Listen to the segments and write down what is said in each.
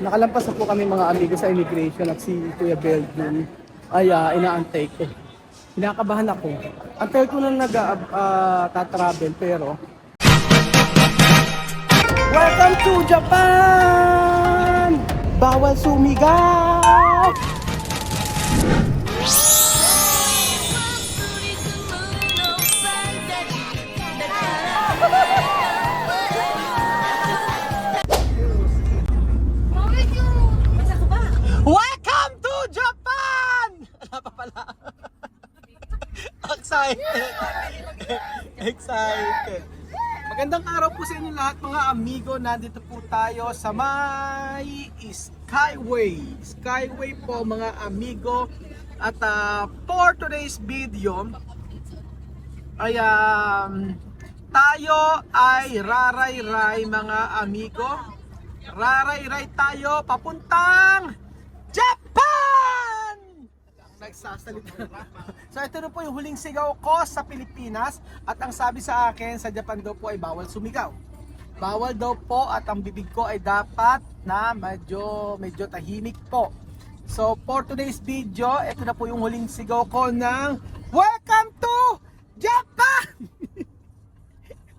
Nakalampas na po kami mga amigo sa immigration at si Kuya Belgium ay inaantay ko. Kinakabahan ako. Antay ko nang nag-tatravel pero welcome to Japan! Bawal sumigaw! Welcome to Japan! Wala pa pala. Excited. Excited. Magandang araw po sa inyo lahat mga amigo. Nandito po tayo sa may Skyway. Skyway po mga amigo. At for today's video ay tayo ay raray-ray mga amigo. Raray-ray tayo papuntang Japan! Nagsasalita. So ito na po yung huling sigaw ko sa Pilipinas at ang sabi sa akin sa Japan daw po ay bawal sumigaw. Bawal daw po at ang bibig ko ay dapat na medyo tahimik po. So for today's video, ito na po yung huling sigaw ko ng Welcome to Japan!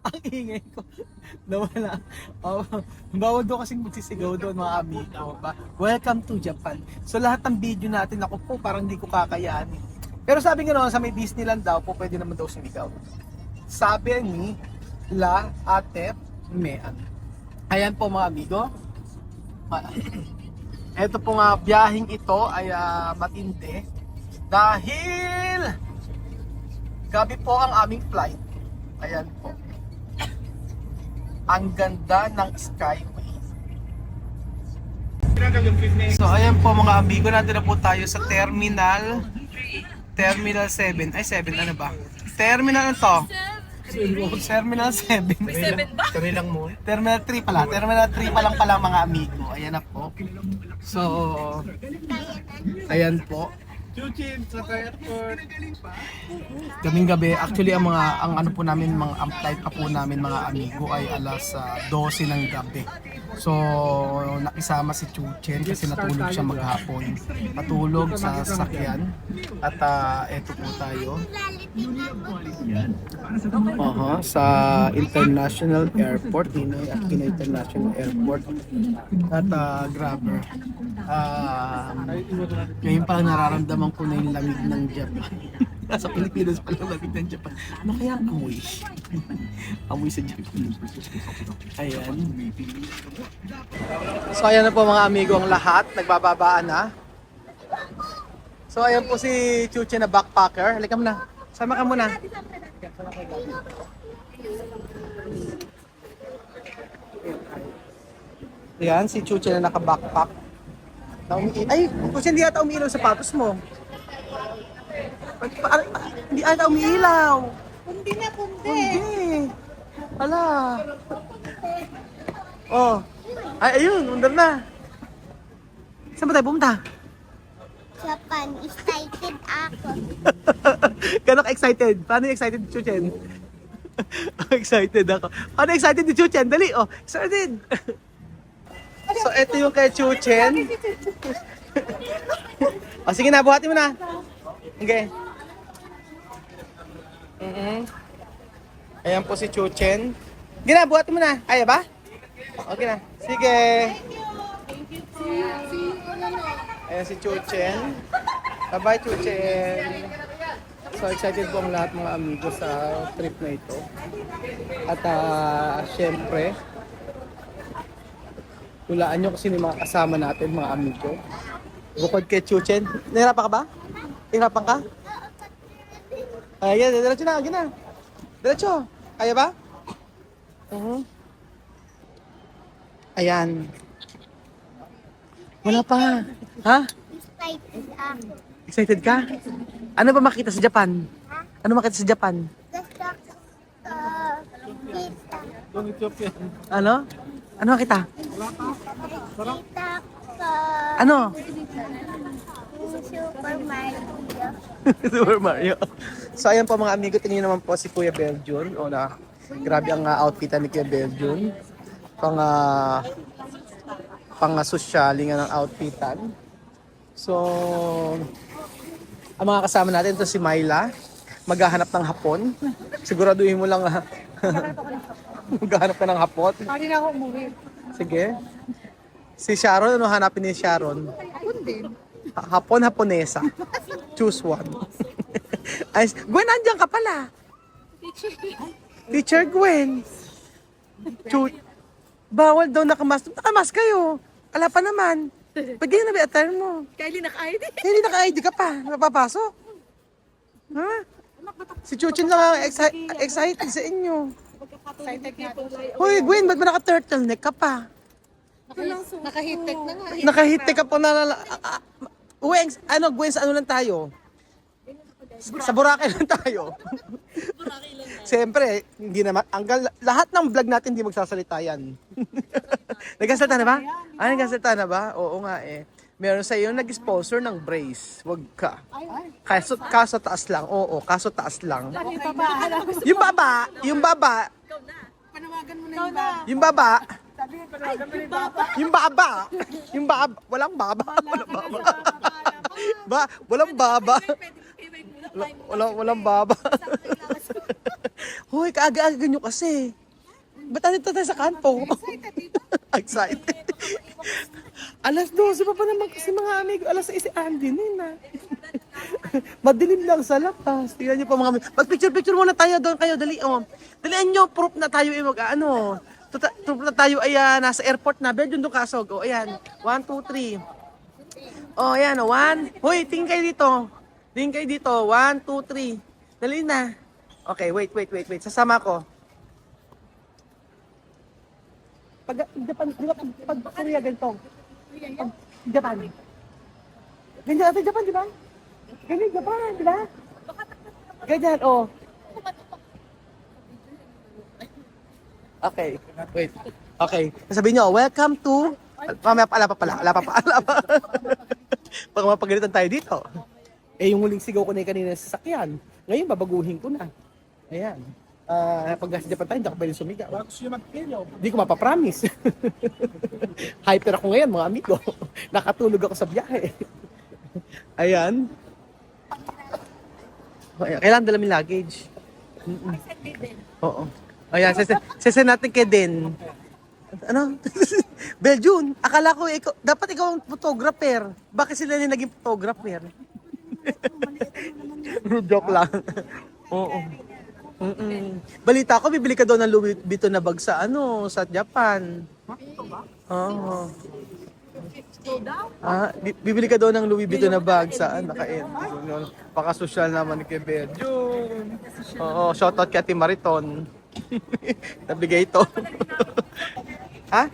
Ang ingay ko. Nawala. Bawal doon kasing magsisigaw doon mga amigo. Welcome to Japan. So lahat ng video natin, ako po parang hindi ko kakayanin. Pero sabi nga naman sa may Disneyland daw po, pwede naman daw sumigaw. Sabi ni La Ate Mean. Ayan po mga amigo. Ito po nga biyaheng ito ay matindi. Dahil gabi po ang aming flight. Ayan po. Ang ganda ng Skyway. So ayan po mga amigo, natin na po tayo sa Terminal 7. Ay 7 ano ba? Terminal to. Terminal 7. May 7 ba? Lang mo. Terminal 3 pala. Terminal 3 pa lang pala mga amigo. Ayan na po. So ayan po. Chuchin sa airport. Kaming gabi, actually ang ano po namin, ang flight pa po namin mga amigo ay alas 12 ng gabi. So nakisama si Chuchen kasi natulog siya maghapon. Natulog sa sasakyan. At eto po tayo. Sa International Airport, Pinoy Aquino International Airport. At grabe. Ngayon pa nararamdaman ko na yung lamig ng Japan. Sa Pilipinas pa lang lamig ng Japan. Ano kaya ang amoy? Amoy sa Japan. Ayan. So ayan na po mga amigo ang lahat. Nagbababaan na. So ayan po si Chuche na backpacker. Halika muna. Sama ka muna. Ayan, si Chuche na naka-backpack. Ay, kasi hindi ata umiilaw sapatos mo. Hindi ata umiilaw. Kundi na, kundi. Hindi. Hala. Oh. Ay, ayun, undar na. Saan ba tayo pumunta? Japan, excited ako. Gano'n ka-excited? Paano yung excited, Chuchen? Excited ako. Paano excited ni Chuchen? Dali, oh. Excited. So, ito yung kay Chuchen. O, sige na, buhatin mo na. Okay. Ayan po si Chuchen. Sige na, buhatin mo na. Kaya ba? Okay na. Sige. Ayan si Chuchen. Bye-bye, Chuchen. So, excited po ang lahat mga amigo sa trip na ito. At syempre, hulaan nyo kasi yung mga kasama natin, mga amigo. Bukod kay Chuchen. Nahirapan ka ba? Nahirapan ka? Ayan, diretso na, ayan na. Diretso. Kaya ba? Ayan. Wala pa. Ha? Excited ako. Excited ka? Ano ba makita sa Japan? Ano makita sa Japan? Gusto ko kita. Ano? Ano makita? Kita ko. Ano? Super Mario. Super Mario. So ayan po mga amigo, tingin naman po si Kuya Belgium. O na, grabe ang outfitan ni Kuya Belgium. Pang pang sosyalingan ng outfitan. So, ang mga kasama natin ito si Myla. Maghahanap ng hapon. Siguraduhin mo lang maghahanap ka ng hapon. Hindi na ako umuwi. Sige. Si Sharon, ano hanapin ni Sharon? Hapon din. Hapon, haponesa. Choose one. Ay, Gwen, nandiyan ka pala. Teacher Gwen. Bawal daw nakamas. Nakamas kayo. Ala pa naman. Pagyan na ba attire mo? Kylie naka-ID. Hindi naka-ID ka pa. Napapasok. Ha? Si Chuchin lang ang excited sa inyo. Excited nga ito. Hoy, Gwen, ba't ba naka-turtleneck ka pa? Naka-hit-tech na nga. Naka-hit ka pa na... Gwen, sa ano lang tayo? Sa Boracay lang tayo. Siyempre, hindi naman, lahat ng vlog natin hindi magsasalita yan. Nagkasalita na ba? Nagkasalita na ba? Oo nga eh. Meron sa iyo nag-sponsor ng brace. Wag ka. Kaso taas lang. Oo, kaso taas lang. Yung baba. Panawagan mo na yung ba? Yung baba. Yung baba. Walang baba. Walang baba. Walang baba. Hoy, kaaga-aga nyo kasi. Ba't nandito tayo sa kanto? Excited. Alas 12 pa naman kasi mga amigo. Alas 6 Andy na. Madilim lang sa labas. Tingnan nyo pa mga amigo. Mag-picture muna tayo doon kayo. Dalian nyo. Proof na tayo proof na tayo ay nasa airport na. Doon kasog. O, ayan. 1, 2, 3. O, ayan. 1. Hoy, tingin kayo dito. 1, 2, 3. Dali na. Okay, wait. Sasama ko. Pag Korea ganito. Japan. Ganyan natin Japan, di ba? Ganyan Japan, di ba? Ganyan, oh. Okay, wait. Okay, sabihin nyo, welcome to... Ala pa. Pag mapagalitan tayo dito. Eh, yung huling sigaw ko na yung kanina sa sasakyan. Ngayon, babaguhin ko na. Ayan. Pag nasa Japan tayo, hindi ako pwede sumigaw. Hindi ko mapapromise. Hyper ako ngayon, mga amigo. Nakatulog ako sa biyahe. Ayan. Kailangan dala yung luggage. Oo. Ayan, sesen natin kay Den. Ano? Belgium, akala ko dapat ikaw ang photographer. Bakit sila na naging photographer? Joke lang. Oo. Balita ko, bibili ka daw ng Louis Vuitton na bag sa Japan. Oo. Bibili ka daw ng Louis Vuitton na bag sa naka-end. Paka-social naman ni Belgium. Oo, shoutout kay Ate Mariton. Nabigay ito. Ha?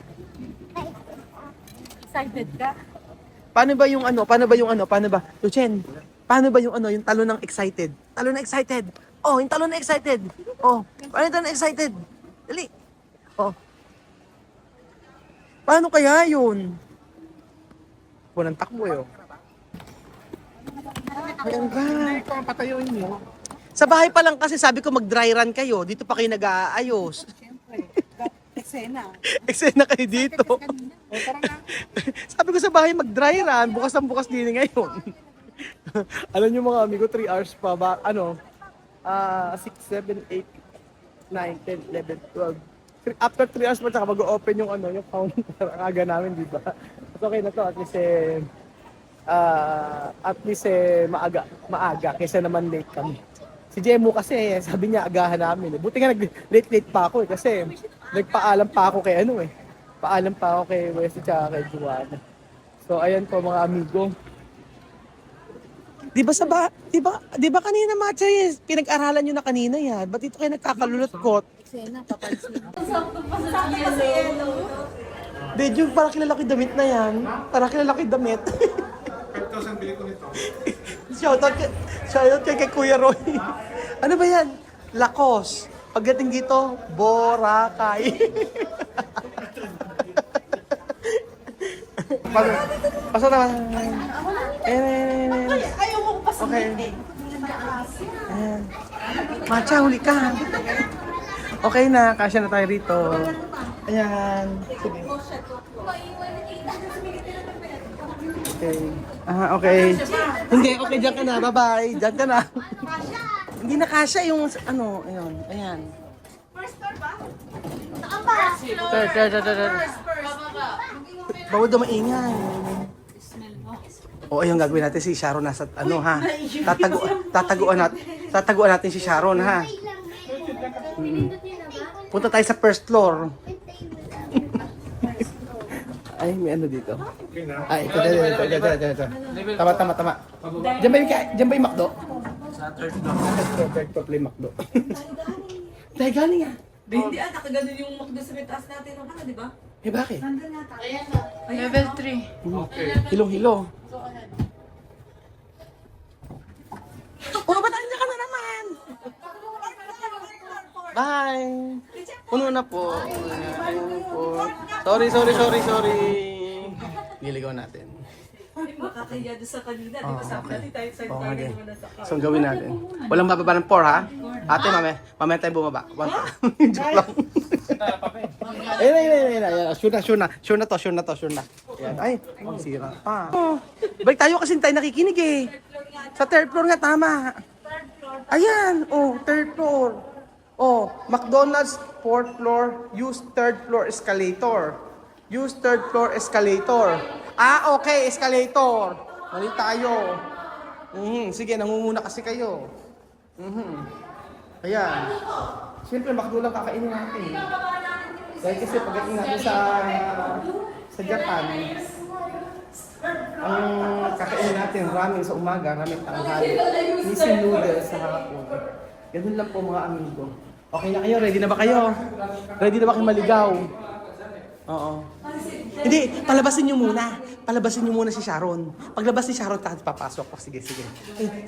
Excited ka? Paano ba yung Luchen, paano ba yung yung talo ng excited? Talo ng excited. Oh, yung talo na excited. Oh, paano yung talo na excited? Dali. Oh. Paano kaya yun? Punang takbo yun. Ayan ba? Patayuin mo. Sa bahay pa lang kasi sabi ko mag-dry run kayo. Dito pa kayo nag-aayos. Eksena. Eksena kayo dito. Sabi ko sa bahay mag-dry run. Bukas ang bukas din ngayon. Alam nyo mga amigo, 3 hours pa ba? 6, 7, 8, 9, 10, 11, 12. After 3 hours pa, tsaka mag-open yung counter. Ang aga namin, di ba? But okay na to, at least maaga, kaysa naman late kami. Si Jemo kasi, sabi niya, agahan namin. Buti nga late pa ako kasi nagpaalam pa ako kay Paalam pa ako kay Wesley tsaka kay Juana. So, ayan po mga amigo. Di ba kanina Machay, pinag-aralan nyo na kanina yan? Ba't ito kayo nagkakalulot-kot? Eksena, papansin. Medyo parang kilala ko yung damit na yan. Parang kilala ko yung damit. 5,000 bili ko nito. Shoutout kay Kuya Roy. Ano ba yan? Lacoste. Pagdating dito, Boracay. Pasok naman. Ayaw mo pa Okay. Ayan. Macha, huli ka. Okay na, kasya na tayo rito. Ayan. Sige. Okay. Okay. Hindi, okay, dyan ka na. Bye-bye. Dyan ka na. Hindi na kasya yung ano, ayun. Ayan. Third. Bawal daw maingay. O ayun, gagawin natin si Sharon nasa ano ha. Tataguan natin si Sharon ha. Punta tayo sa first floor. Ay, may ano dito. Ay, ito. Tama. Diyan ba yung McDo? Sa third floor play McDo. Dahil galing ah. Hindi nakaganon yung McDo sa may taas natin ng di ba? Eh bakit? Level 3. Hilong-hilo. Ba't nandiyan ka na naman? Bye! Puno na po. Sorry. Niligaw natin. Makakaya doon sa kanina, di ba sabi natin tayo sa Oo, tayo okay. naman nasa car. So, ang gawin natin. Walang bababa ng 4 ha? Ate, mamaya tayo bumaba. Joke lang. Ayun. Sure na to. Ayan. Ay, sira pa. Balik tayo kasi tayo nakikinig eh. Sa third floor nga, tama. Ayan, third floor. McDonald's, 4th floor, use 3rd floor escalator. Use 3rd floor escalator. Okay, escalator. Mali tayo. Sige, nangunguna kasi kayo. Ayan. Siyempre, McDo lang kakainin natin. Dahil kasi pagdating natin sa Japan, ang kakainin natin, ramen sa umaga, ramen tanghali, missing noodles sa hapon. Ganun lang po mga amigo. Okay na kayo? Ready na ba kayo? Ready na ba kayo maligaw? Oo. Hindi, palabasin nyo muna si Sharon. Paglabas ni Sharon, papasok. Sige.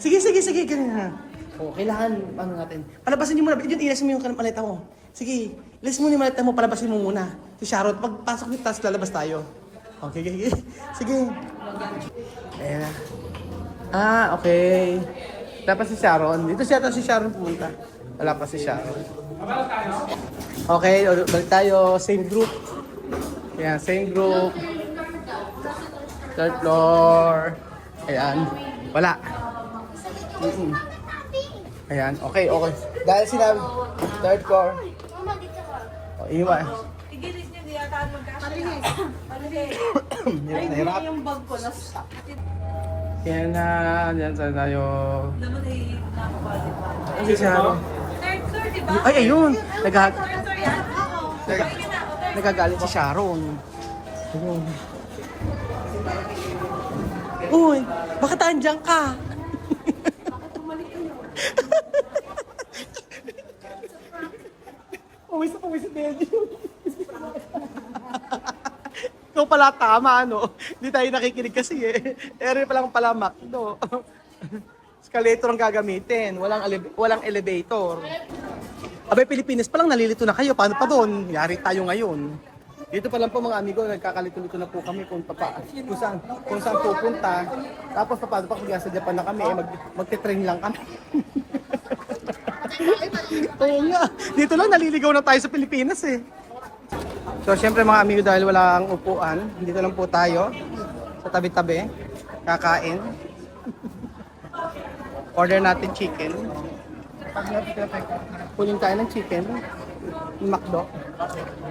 Sige, ganyan ha. Kailangan, natin. Palabasin nyo muna. Ilas mo yung maleta mo. Sige, ilas mo yung maleta mo, palabasin mo muna. Si Sharon, pagpasok nyo, tapos lalabas tayo. Okay. Sige. Ayan na. Okay. Wala pa si Sharon. Dito siya si Sharon pumunta. Wala pa si Sharon. Okay, balik tayo. Same group. Ayan, same group. Third floor. Ayan. Wala. Ayan, okay. Dahil sinabi, third floor. Iwan. Igilis niyo, di yata magkakalinis. Hirap. Yung bag ko na-stop. Yan na, dyan tayo. Naman ay nakapali pa. Ano si Sharon? Third floor, di ba? Ay, ayun. Third floor yan? Nagagalit si Sharon. Ayun. Uy, bakit andyan ka? Pawis na Benji. Ikaw pala tama, ano? Hindi tayo nakikinig kasi eh. Ere pa lang pala McDo. Escalator ang gagamitin. Walang elevator. Abay, Pilipinas pa lang, nalilito na kayo. Paano pa doon? Yari tayo ngayon. Dito pa lang po mga amigo, nagkakalito-lito na po kami kung saan pupunta. Tapos paano pa kung sa Japan na kami, magte-train lang kami. Oo nga. Dito lang, naliligaw na tayo sa Pilipinas eh. So, syempre mga amigo, dahil walang upuan, dito lang po tayo sa tabi-tabi, kakain. Order natin chicken. Kunin tayo ng chicken. McDo.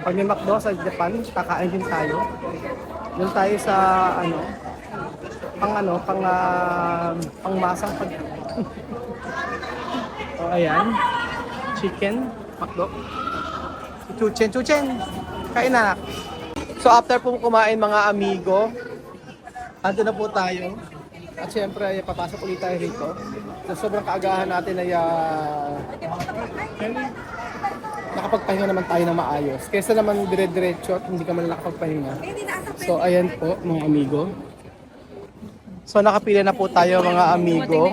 Pag may McDo sa Japan, kakain din tayo. Doon tayo sa pangmasang pag... O, ayan. Chicken, McDo. Chuchen. Kain na. So after po kumain mga amigo, ando na po tayo. At syempre, papasok ulit tayo rito. So sobrang kaagahan natin ay nakapagpahinga naman tayo na maayos. Kaysa naman dire-diretso at hindi ka man nakapagpahinga. So ayan po mga amigo. So nakapila na po tayo mga amigo.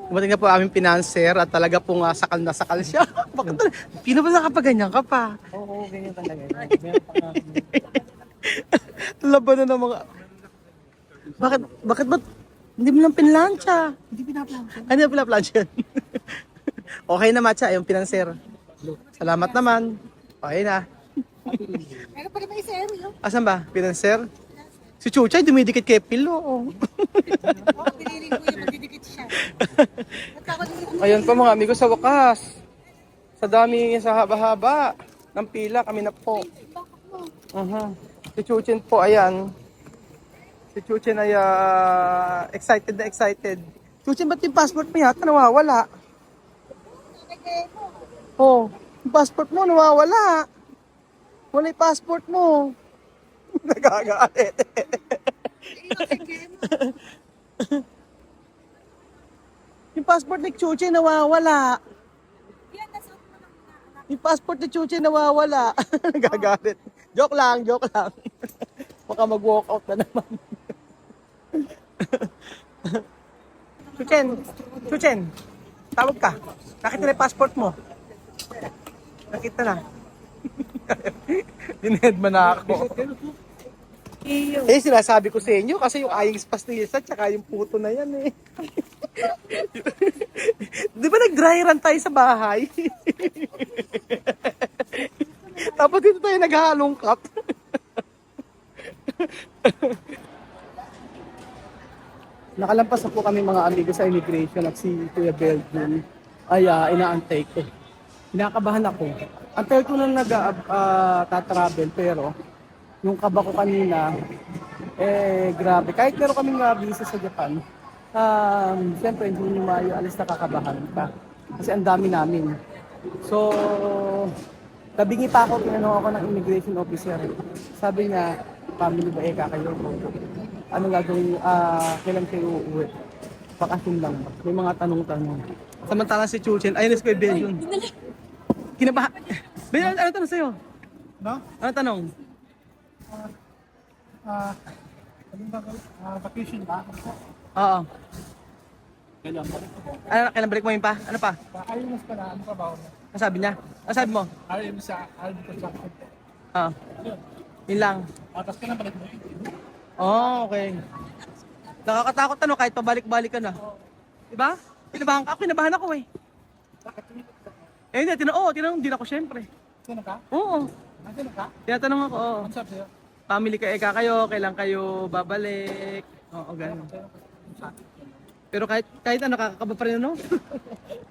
Dumating na po aming pinanser at talaga pong sakal na sakal siya. Bakit? Pino ba nakapaganyan ka pa? Oo, ganyan talaga. Laban na ng mga... Bakit ba? Hindi mo lang pinlansya. Hindi pinaplansya. Ano yung pinaplansya? Okay na matcha, yung pinanser. Salamat naman. Okay na. Meron pa rin may isa, yun. Asan ba? Pinanser? Si Chuchay, dumidikit kay Pilo. Oh. Piniling ko yung magdidikit siya. Ayan po mga amigo sa wakas. Sa dami, sa haba-haba ng pila, kami na po. Si Chuchin po, ayan. Si Chuchin ay excited na excited. Chuchin, ba't yung passport mo yata nawawala? Oh, yung passport mo nawawala. Wala yung passport mo. Nagagalit. Yung passport ni Chuchin nawawala. Yung passport ni Chuchin nawawala. Nagagalit. Joke lang, joke lang. Baka mag-walk out na naman. Chuchin, tawag ka. Nakita na yung passport mo. Nakita na. Dinhead man na ako. Eh, sinasabi ko sa inyo kasi yung aying pastisa tsaka yung puto na yan eh. Di ba nag-dry run tayo sa bahay? Tapos dito tayo naghahalong cup. Nakalampas na po kami mga amigo sa immigration at si Kuya Belgium ay inaantay ko. Kinakabahan ako. Antay ko na nag-tatravel pero yung kaba ko kanina, grabe. Kahit meron kaming visa sa Japan, siyempre hindi mayo alis nakakabahan pa. Kasi ang dami namin. So, tabingi pa ako, tinanong ako ng immigration officer. Sabi niya, family ba kayo? Ano gagawin, kailan kayo uuwi? Bakasyon lang ba? May mga tanong-tanong. Samantala si Chuchin, ayun si Kuya Belgium. Kinabahan. Belgium, ano tanong sa'yo? No? Ano tanong? Vacation ba? Oo. Kailan? Kailan balik mo yun pa? Ano pa? Ayun mas pala, ano trabaho mo? Ano sabi niya? Ano sabi mo? Ayun sa Aldi Construction. Oo. Yun lang. Tapos kailan balik mo? Oh, okay. Nakakatakot ano kahit pabalik-balik ka na. Diba? Kinabahan ako eh. Eh hindi, tinanong din ako syempre. Sino ka? Oo. Sino ka? Tinatanong ako, oo. Ano sabi sa'yo? Family kayo, kailan kayo babalik? Oo, ganun. Pero kahit ano, kakakaba pa rin, no?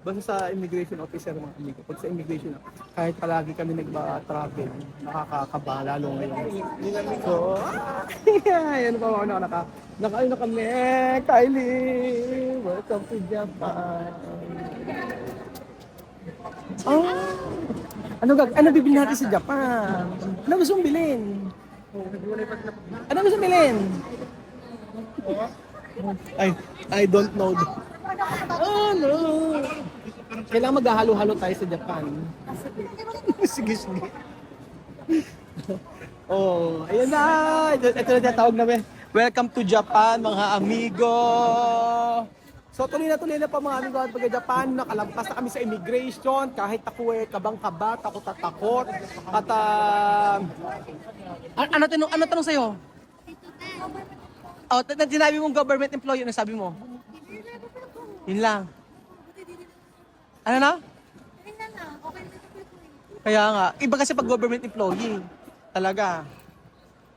Basta sa immigration officer, mga amigo. Pag sa immigration, kahit palagi kami nagba-travel, nakakakaba, lalo ngayon. So, yan pa mga nakain na kami. Kylie, welcome to Japan. Oh, ano bibili natin sa Japan? Ano gusto mong bilhin? Ano gusto mong bilhin? I don't know. Oh no. Kailangan maghahalo-halo tayo sa Japan. Sige. Oh, ayun na. Ito na tinatawag namin. Welcome to Japan, mga amigo. So tuloy na pa mga amigo at pagka-Japan, nakalampas na kami sa immigration. Kahit ako kabang-kaba, takot. At ano tanong sa'yo? Oh, sinabi mong government employee, ano sabi mo? Yun lang. Ano na? Kaya nga, iba kasi pag government employee, talaga.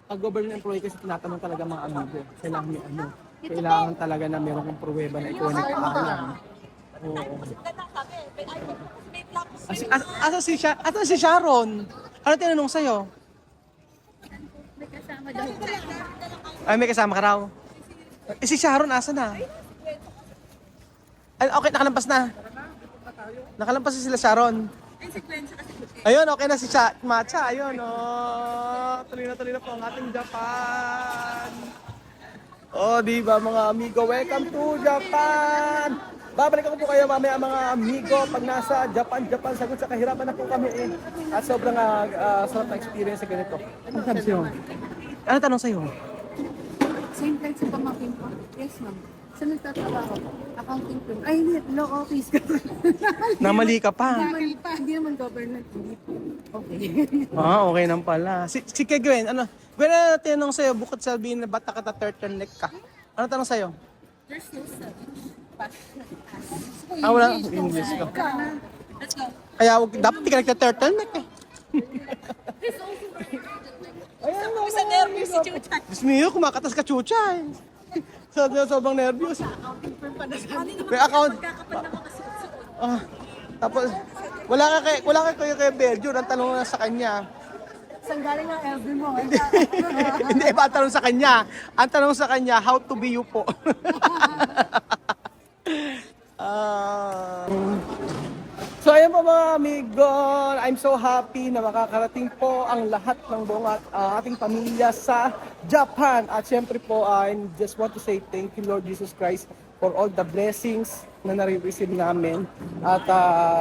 Pag government employee kasi tinatanong talaga mga amigo, kailangan may ano. Kailangan talaga na meron kong pruweba na ikaw ay nagpaalam. Oo. Asa si Sharon? Ano tinanong sa'yo? Ay, may kasama ka raw. Eh, si Sharon, asa na? Ay, okay, nakalampas na. Nakalampas na sila Sharon. Ayun, okay na si Matcha. Ayun, oh. Tuloy na po ang ating Japan. Oh, di ba mga amigo? Welcome to Japan! Babalik ako po kayo mamaya mga amigo pag nasa Japan, sagot sa kahirapan na po kami eh. At sobrang sarap na experience sa ganito. Ano sabi sa'yo? Ano tanong sa'yo? Same time sa pamangkin ko? Yes, ma'am. Saan nagtatrabaho? Accounting firm. Ay, hindi. Law office. Namali ka pa. Hindi naman government. Okay. Okay naman pala. Si Kay Gwen, ano? Gwen, ano tinanong sa'yo? Bukod sabihin na bata ka turtleneck ka. Ano tanong sa'yo? There's no study. Wala. English ko. Let's go. Kaya dapat di ka nagta-turtleneck eh. Ayan, Sa nervous si Chucha. Diyos mio, kumakatas ka chucha eh. Sobrang nervyos. May account. Magkakapal na mga suot-suot. Ah, tapos, wala ka kay Belgio, ang tanong na sa kanya. Saan galing ang FB mo? Hindi ba ang tanong sa kanya? Ang tanong sa kanya, how to be you po. So ayan po mga amigo, I'm so happy na makakarating po ang lahat ng buong ating pamilya sa Japan. At syempre po, I just want to say thank you Lord Jesus Christ for all the blessings na nare-receive namin. At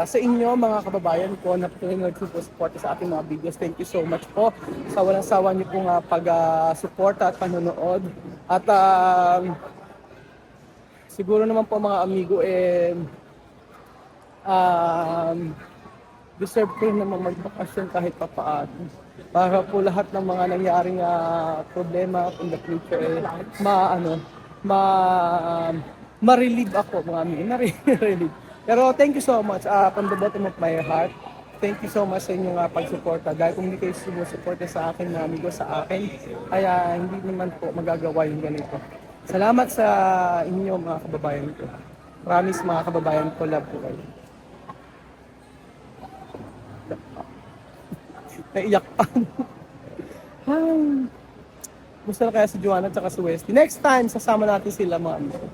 sa inyo mga kababayan ko na nagsusupport sa ating mga videos, thank you so much po sa walang sawa niyo pong pag-suporta at panonood. At siguro naman po mga amigo, deserve ko rin naman magbakasyon kahit papaano. Para po lahat ng mga nangyaring problema in the future, ma-relieve ako mga amigo, na-relieve. Pero thank you so much from the bottom of my heart. Thank you so much sa inyong pagsuporta. Dahil kung hindi kayo sumusuporta sa akin, mga amigo, sa akin, kaya hindi naman po magagawa yung ganito. Salamat sa inyo mga kababayan ko. Promise mga kababayan ko, love ko kayo. Naiyak pa. Gusto na kaya si Joanna at si Westy. Next time, sasama natin sila mga amigo.